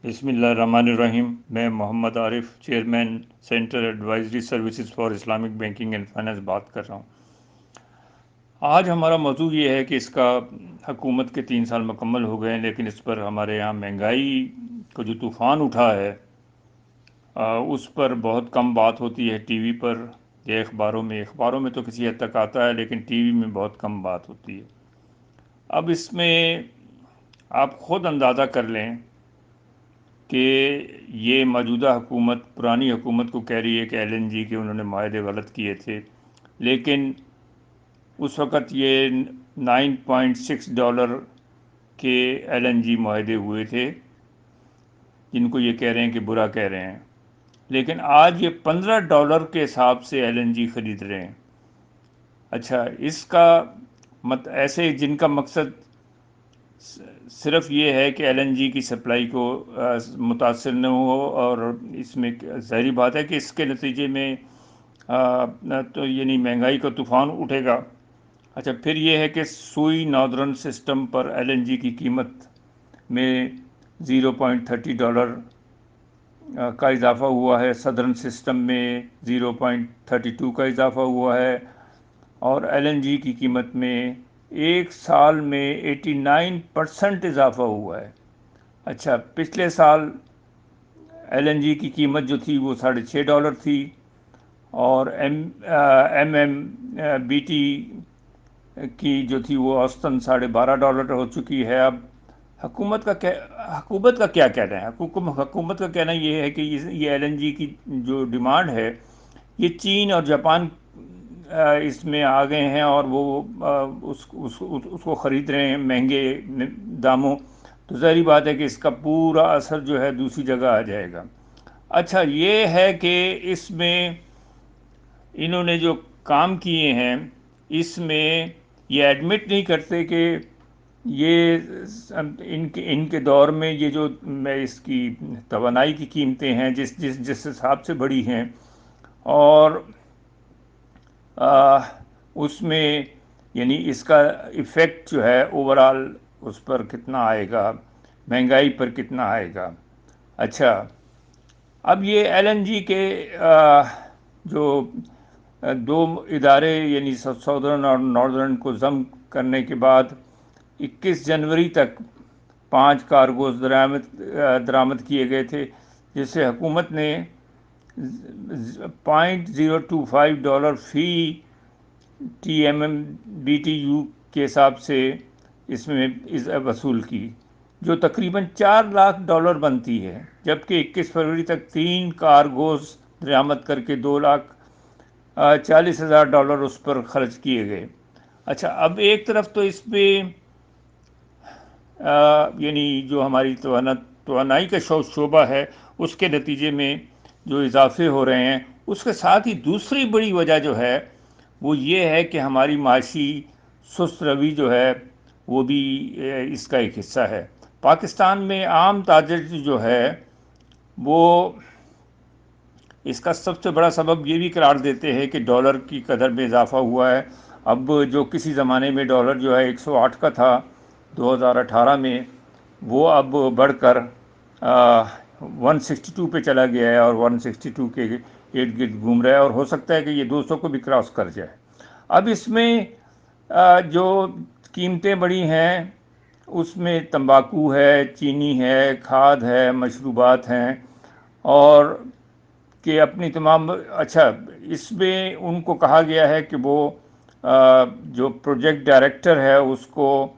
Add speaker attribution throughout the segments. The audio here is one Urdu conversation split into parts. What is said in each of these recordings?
Speaker 1: بسم اللہ الرحمن الرحیم۔ میں Muhammad Arif, chairman centre advisory services for Islamic banking and finance بات کر رہا ہوں۔ آج ہمارا موضوع یہ ہے کہ اس کا حکومت کے 3 سال مکمل ہو گئے ہیں، لیکن اس پر ہمارے یہاں مہنگائی کو جو طوفان اٹھا ہے اس پر بہت کم بات ہوتی ہے ٹی وی پر یا اخباروں میں تو کسی حد تک آتا ہے، لیکن ٹی وی میں بہت کم بات ہوتی ہے۔ اب اس میں آپ خود اندازہ کر لیں کہ یہ موجودہ حکومت پرانی حکومت کو کہہ رہی ہے کہ ایل این جی کے انہوں نے معاہدے غلط کیے تھے، لیکن اس وقت یہ $9.6 کے ایل این جی معاہدے ہوئے تھے، جن کو یہ کہہ رہے ہیں کہ برا کہہ رہے ہیں، لیکن آج یہ $15 کے حساب سے ایل این جی خرید رہے ہیں۔ اچھا، اس کا ایسے جن کا مقصد صرف یہ ہے کہ ایل این جی کی سپلائی کو متاثر نہ ہو، اور اس میں ظاہری بات ہے کہ اس کے نتیجے میں تو یعنی مہنگائی کا طوفان اٹھے گا۔ اچھا، پھر یہ ہے کہ سوئی ناردرن سسٹم پر ایل این جی کی قیمت میں $0.30 کا اضافہ ہوا ہے، سدرن سسٹم میں 0.32 کا اضافہ ہوا ہے، اور ایل این جی کی قیمت میں ایک سال میں 89% اضافہ ہوا ہے۔ اچھا، پچھلے سال ایل این جی کی قیمت جو تھی وہ $6.5 تھی، اور ایم بی ٹی کی جو تھی وہ اوسطاً $12.5 ہو چکی ہے۔ اب حکومت کا کیا کہنا ہے؟ حکومت کا کہنا یہ ہے کہ یہ ایل این جی کی جو ڈیمانڈ ہے، یہ چین اور جاپان اس میں آ گئے ہیں، اور وہ اس کو خرید رہے ہیں مہنگے داموں، تو ظاہری بات ہے کہ اس کا پورا اثر جو ہے دوسری جگہ آ جائے گا۔ اچھا، یہ ہے کہ اس میں انہوں نے جو کام کیے ہیں، اس میں یہ ایڈمٹ نہیں کرتے کہ یہ ان کے دور میں یہ جو اس کی توانائی کی قیمتیں ہیں جس حساب سے بڑھی ہیں، اور اس میں یعنی اس کا ایفیکٹ جو ہے اوورال اس پر کتنا آئے گا، مہنگائی پر کتنا آئے گا۔ اچھا، اب یہ ایل این جی کے جو دو ادارے یعنی سدرن اور ناردرن کو ضم کرنے کے بعد 21 جنوری تک 5 کارگوز درآمد کیے گئے تھے، جس سے حکومت نے $0.025 فی T M M B T U کے حساب سے اس میں وصول کی، جو تقریباً $4 لاکھ بنتی ہے، جبکہ 21 فروری تک 3 کارگوز درآمد کر کے $2,40,000 اس پر خرچ کیے گئے۔ اچھا، اب ایک طرف تو اس پہ یعنی جو ہماری توانائی کا شعبہ ہے، اس کے نتیجے میں جو اضافے ہو رہے ہیں، اس کے ساتھ ہی دوسری بڑی وجہ جو ہے وہ یہ ہے کہ ہماری معاشی سست روی جو ہے وہ بھی اس کا ایک حصہ ہے۔ پاکستان میں عام تاجر جو ہے وہ اس کا سب سے بڑا سبب یہ بھی قرار دیتے ہیں کہ ڈالر کی قدر میں اضافہ ہوا ہے۔ اب جو کسی زمانے میں ڈالر جو ہے 108 کا تھا 2018 میں، وہ اب بڑھ کر 162 پہ چلا گیا ہے، اور 162 کے ارد گرد گھوم رہا ہے، اور ہو سکتا ہے کہ یہ 200 کو بھی کراس کر جائے۔ اب اس میں جو قیمتیں بڑھی ہیں، اس میں تمباکو ہے، چینی ہے، کھاد ہے، مشروبات ہیں، اور کہ اپنی تمام اچھا، اس میں ان کو کہا گیا ہے کہ وہ جو پروجیکٹ ڈائریکٹر ہے اس کو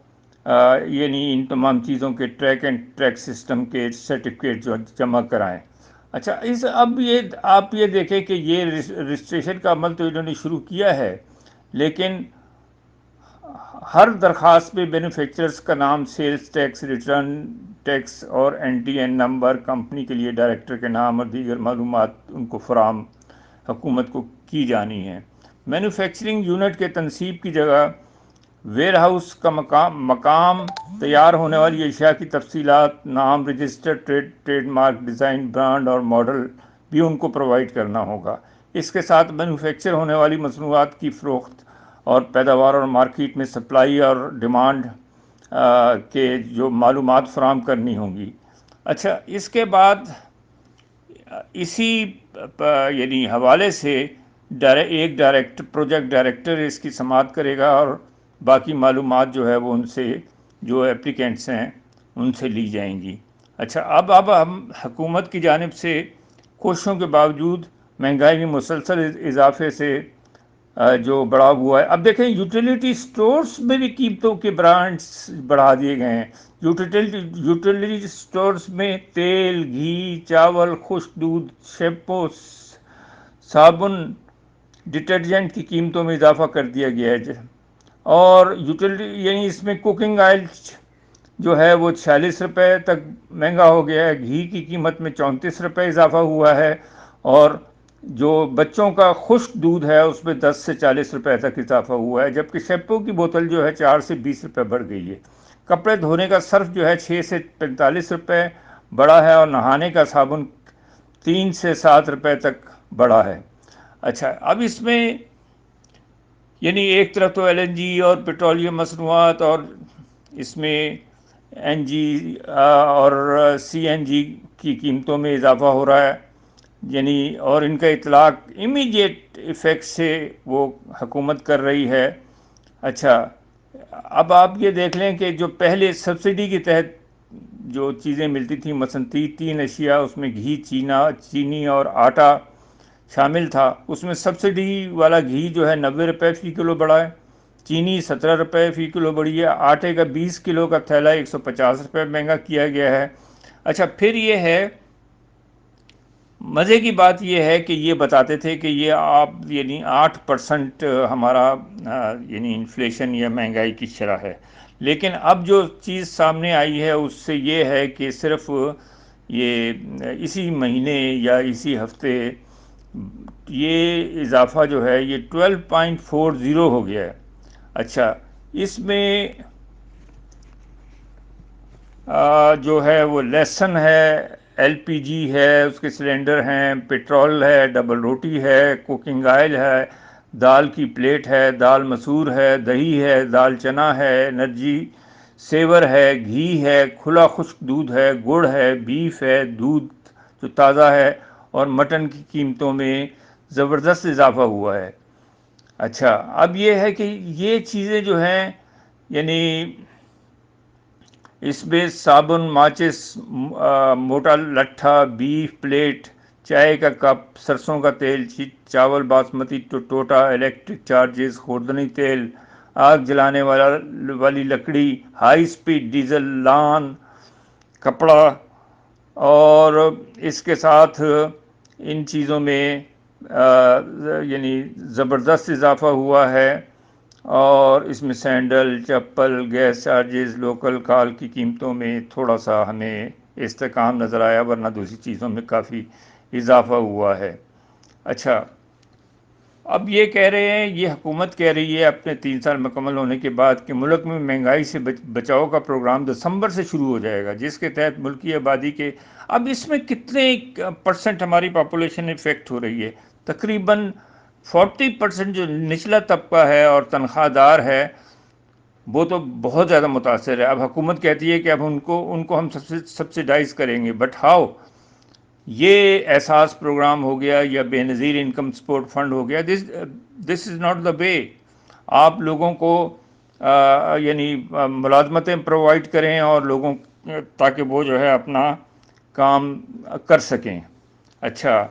Speaker 1: یعنی ان تمام چیزوں کے ٹریک اینڈ ٹریک سسٹم کے سرٹیفکیٹ جو جمع کرائیں۔ اچھا، اب آپ یہ دیکھیں کہ یہ رجسٹریشن کا عمل تو انہوں نے شروع کیا ہے، لیکن ہر درخواست میں بینیفیکچررز کا نام، سیلز ٹیکس ریٹرن ٹیکس اور N T N number, company کے لیے ڈائریکٹر کے نام اور دیگر معلومات ان کو فراہم حکومت کو کی جانی ہیں۔ مینوفیکچرنگ یونٹ کے تنصیب کی جگہ ویئر ہاؤس کا مقام، تیار ہونے والی اشیاء کی تفصیلات، نام، register trade mark, design, brand اور ماڈل بھی ان کو پرووائڈ کرنا ہوگا۔ اس کے ساتھ مینوفیکچر ہونے والی مصنوعات کی فروخت اور پیداوار اور مارکیٹ میں سپلائی اور ڈیمانڈ کے جو معلومات فراہم کرنی ہوں گی۔ اچھا، اس کے بعد اسی یعنی حوالے سے ایک پروجیکٹ ڈائریکٹر اس کی سماعت کرے گا، اور باقی معلومات جو ہے وہ ان سے، جو اپلیکینٹس ہیں ان سے لی جائیں گی۔ اچھا، اب ہم حکومت کی جانب سے کوششوں کے باوجود مہنگائی میں مسلسل اضافے سے جو بڑھا ہوا ہے، اب دیکھیں یوٹیلیٹی سٹورز میں بھی قیمتوں کے برانڈز بڑھا دیے گئے ہیں۔ یوٹیلیٹی سٹورز میں تیل، گھی، چاول، خشک دودھ، شیمپو، صابن، ڈٹرجنٹ کی قیمتوں میں اضافہ کر دیا گیا ہے، اور یوٹیلیٹی یعنی اس میں کوکنگ آئل جو ہے وہ 46 روپے تک مہنگا ہو گیا ہے، گھی کی قیمت میں 34 روپے اضافہ ہوا ہے، اور جو بچوں کا خشک دودھ ہے اس میں 10 سے 40 روپے تک اضافہ ہوا ہے، جبکہ شیمپو کی بوتل جو ہے 4 سے 20 روپے بڑھ گئی ہے۔ کپڑے دھونے کا صرف جو ہے 6 سے 45 روپے بڑھا ہے، اور نہانے کا صابن 3 سے 7 روپے تک بڑھا ہے۔ اچھا، اب اس میں یعنی ایک طرف تو ایل این جی اور پیٹرولیم مصنوعات، اور اس میں این جی اور سی این جی کی قیمتوں میں اضافہ ہو رہا ہے، یعنی اور ان کا اطلاق امیڈیٹ ایفیکٹ سے وہ حکومت کر رہی ہے۔ اچھا، اب آپ یہ دیکھ لیں کہ جو پہلے سبسڈی کے تحت جو چیزیں ملتی تھیں، مثلاً 3 اشیاء، اس میں گھی، چینی اور آٹا شامل تھا، اس میں سبسڈی والا گھی جو ہے 90 روپے فی کلو بڑھا ہے، چینی 17 روپے فی کلو بڑھی ہے، آٹے کا 20 کلو کا تھیلا 150 روپے مہنگا کیا گیا ہے۔ اچھا، پھر یہ ہے مزے کی بات، یہ ہے کہ یہ بتاتے تھے کہ یہ آپ یعنی 8% ہمارا یعنی انفلیشن یا مہنگائی کی شرح ہے، لیکن اب جو چیز سامنے آئی ہے اس سے یہ ہے کہ صرف یہ اسی مہینے یا اسی ہفتے یہ اضافہ جو ہے یہ 12.40 ہو گیا ہے۔ اچھا، اس میں جو ہے وہ لہسن ہے، ایل پی جی ہے، اس کے سلنڈر ہیں، پیٹرول ہے، ڈبل روٹی ہے، کوکنگ آئل ہے، دال کی پلیٹ ہے، دال مسور ہے، دہی ہے، دال چنا ہے، انرجی سیور ہے، گھی ہے، کھلا خشک دودھ ہے، گڑ ہے، بیف ہے، دودھ جو تازہ ہے، اور مٹن کی قیمتوں میں زبردست اضافہ ہوا ہے۔ اچھا، اب یہ ہے کہ یہ چیزیں جو ہیں یعنی اس میں صابن، ماچس، موٹا لٹھا، بیف پلیٹ، چائے کا کپ، سرسوں کا تیل، چاول باسمتی، ٹوٹا، الیکٹرک چارجز، خوردنی تیل، آگ جلانے والی لکڑی، ہائی سپیڈ ڈیزل، لان، کپڑا، اور اس کے ساتھ ان چیزوں میں یعنی زبردست اضافہ ہوا ہے، اور اس میں سینڈل، چپل، گیس چارجز، لوکل کال کی قیمتوں میں تھوڑا سا ہمیں استحکام نظر آیا، ورنہ دوسری چیزوں میں کافی اضافہ ہوا ہے۔ اچھا، اب یہ کہہ رہے ہیں، یہ حکومت کہہ رہی ہے اپنے 3 سال مکمل ہونے کے بعد کہ ملک میں مہنگائی سے بچاؤ کا پروگرام دسمبر سے شروع ہو جائے گا، جس کے تحت ملکی آبادی کے اب اس میں کتنے % ہماری پاپولیشن افیکٹ ہو رہی ہے؟ تقریباً 40% جو نچلا طبقہ ہے اور تنخواہ دار ہے وہ تو بہت زیادہ متاثر ہے۔ اب حکومت کہتی ہے کہ اب ان کو ہم سبسیڈائز کریں گے، بٹ ہاؤ؟ یہ احساس پروگرام ہو گیا یا بے نظیر انکم سپورٹ فنڈ ہو گیا، دس از ناٹ دا وے۔ آپ لوگوں کو یعنی ملازمتیں پرووائڈ کریں اور لوگوں تاکہ وہ جو ہے اپنا کام کر سکیں۔ اچھا،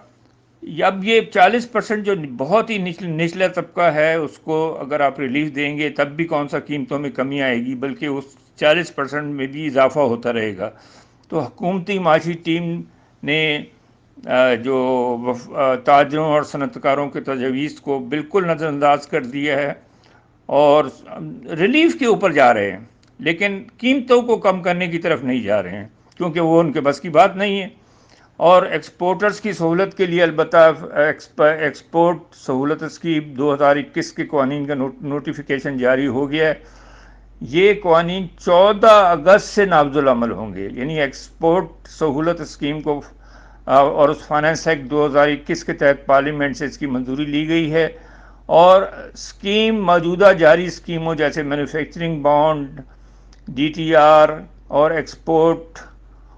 Speaker 1: اب یہ 40% جو بہت ہی نچلا طبقہ ہے اس کو اگر آپ ریلیف دیں گے تب بھی کون سا قیمتوں میں کمی آئے گی، بلکہ اس 40% میں بھی اضافہ ہوتا رہے گا۔ تو حکومتی معاشی ٹیم نے جو تاجروں اور صنعت کاروں کے تجاویز کو بالکل نظر انداز کر دیا ہے، اور ریلیف کے اوپر جا رہے ہیں، لیکن قیمتوں کو کم کرنے کی طرف نہیں جا رہے ہیں، کیونکہ وہ ان کے بس کی بات نہیں ہے۔ اور ایکسپورٹرز کی سہولت کے لیے البتہ ایکسپورٹ سہولت اسکیم 2021 کے قوانین کا نوٹیفیکیشن جاری ہو گیا ہے۔ یہ قوانین 14 اگست سے نافذ العمل ہوں گے، یعنی ایکسپورٹ سہولت اسکیم کو، اور اس فائنانس ایکٹ 2021 کے تحت پارلیمنٹ سے اس کی منظوری لی گئی ہے، اور اسکیم موجودہ جاری اسکیموں جیسے manufacturing bond, D T R اور ایکسپورٹ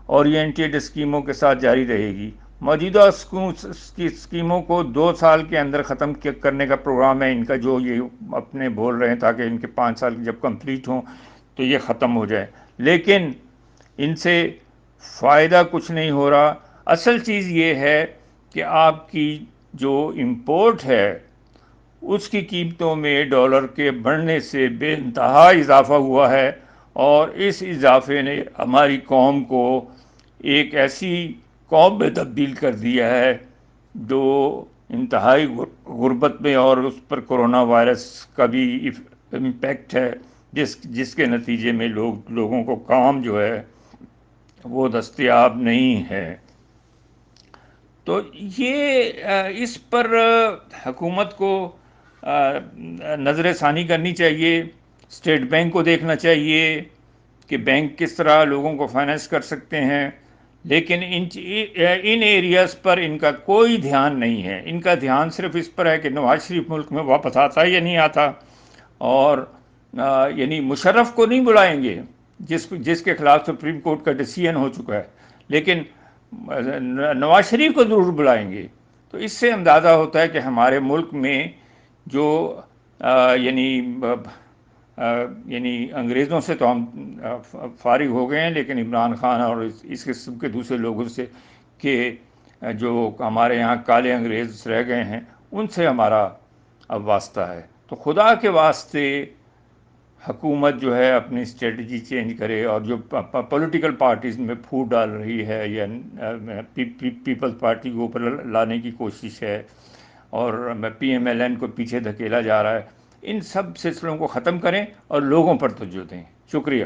Speaker 1: اورینٹیڈ اسکیموں کے ساتھ جاری رہے گی۔ موجودہ اسکیموں کو 2 سال کے اندر ختم کرنے کا پروگرام ہے ان کا، جو یہ اپنے بول رہے ہیں، تاکہ ان کے 5 سال جب کمپلیٹ ہوں تو یہ ختم ہو جائے، لیکن ان سے فائدہ کچھ نہیں ہو رہا۔ اصل چیز یہ ہے کہ آپ کی جو امپورٹ ہے اس کی قیمتوں میں ڈالر کے بڑھنے سے بے انتہا اضافہ ہوا ہے، اور اس اضافے نے ہماری قوم کو ایک ایسی قوم میں تبدیل کر دیا ہے جو انتہائی غربت میں، اور اس پر کرونا وائرس کا بھی امپیکٹ ہے، جس کے نتیجے میں لوگوں کو کام جو ہے وہ دستیاب نہیں ہے۔ تو یہ اس پر حکومت کو نظر ثانی کرنی چاہیے، اسٹیٹ بینک کو دیکھنا چاہیے کہ بینک کس طرح لوگوں کو فائننس کر سکتے ہیں، لیکن ان ایریاز پر ان کا کوئی دھیان نہیں ہے۔ ان کا دھیان صرف اس پر ہے کہ نواز شریف ملک میں واپس آتا ہے یا نہیں آتا، اور یعنی مشرف کو نہیں بلائیں گے جس کے خلاف سپریم کورٹ کا ڈیسیژن ہو چکا ہے، لیکن نواز شریف کو ضرور بلائیں گے۔ تو اس سے اندازہ ہوتا ہے کہ ہمارے ملک میں جو یعنی انگریزوں سے تو ہم فارغ ہو گئے ہیں، لیکن عمران خان اور اس قسم کے دوسرے لوگوں سے کہ جو ہمارے یہاں کالے انگریز رہ گئے ہیں، ان سے ہمارا اب واسطہ ہے۔ تو خدا کے واسطے حکومت جو ہے اپنی اسٹریٹجی چینج کرے، اور جو پولیٹیکل پارٹیز میں پھوٹ ڈال رہی ہے یا پیپلز پارٹی کو اوپر لانے کی کوشش ہے، اور پی ایم ایل این کو پیچھے دھکیلا جا رہا ہے، ان سب سلسلوں کو ختم کریں اور لوگوں پر توجہ دیں۔ شکریہ۔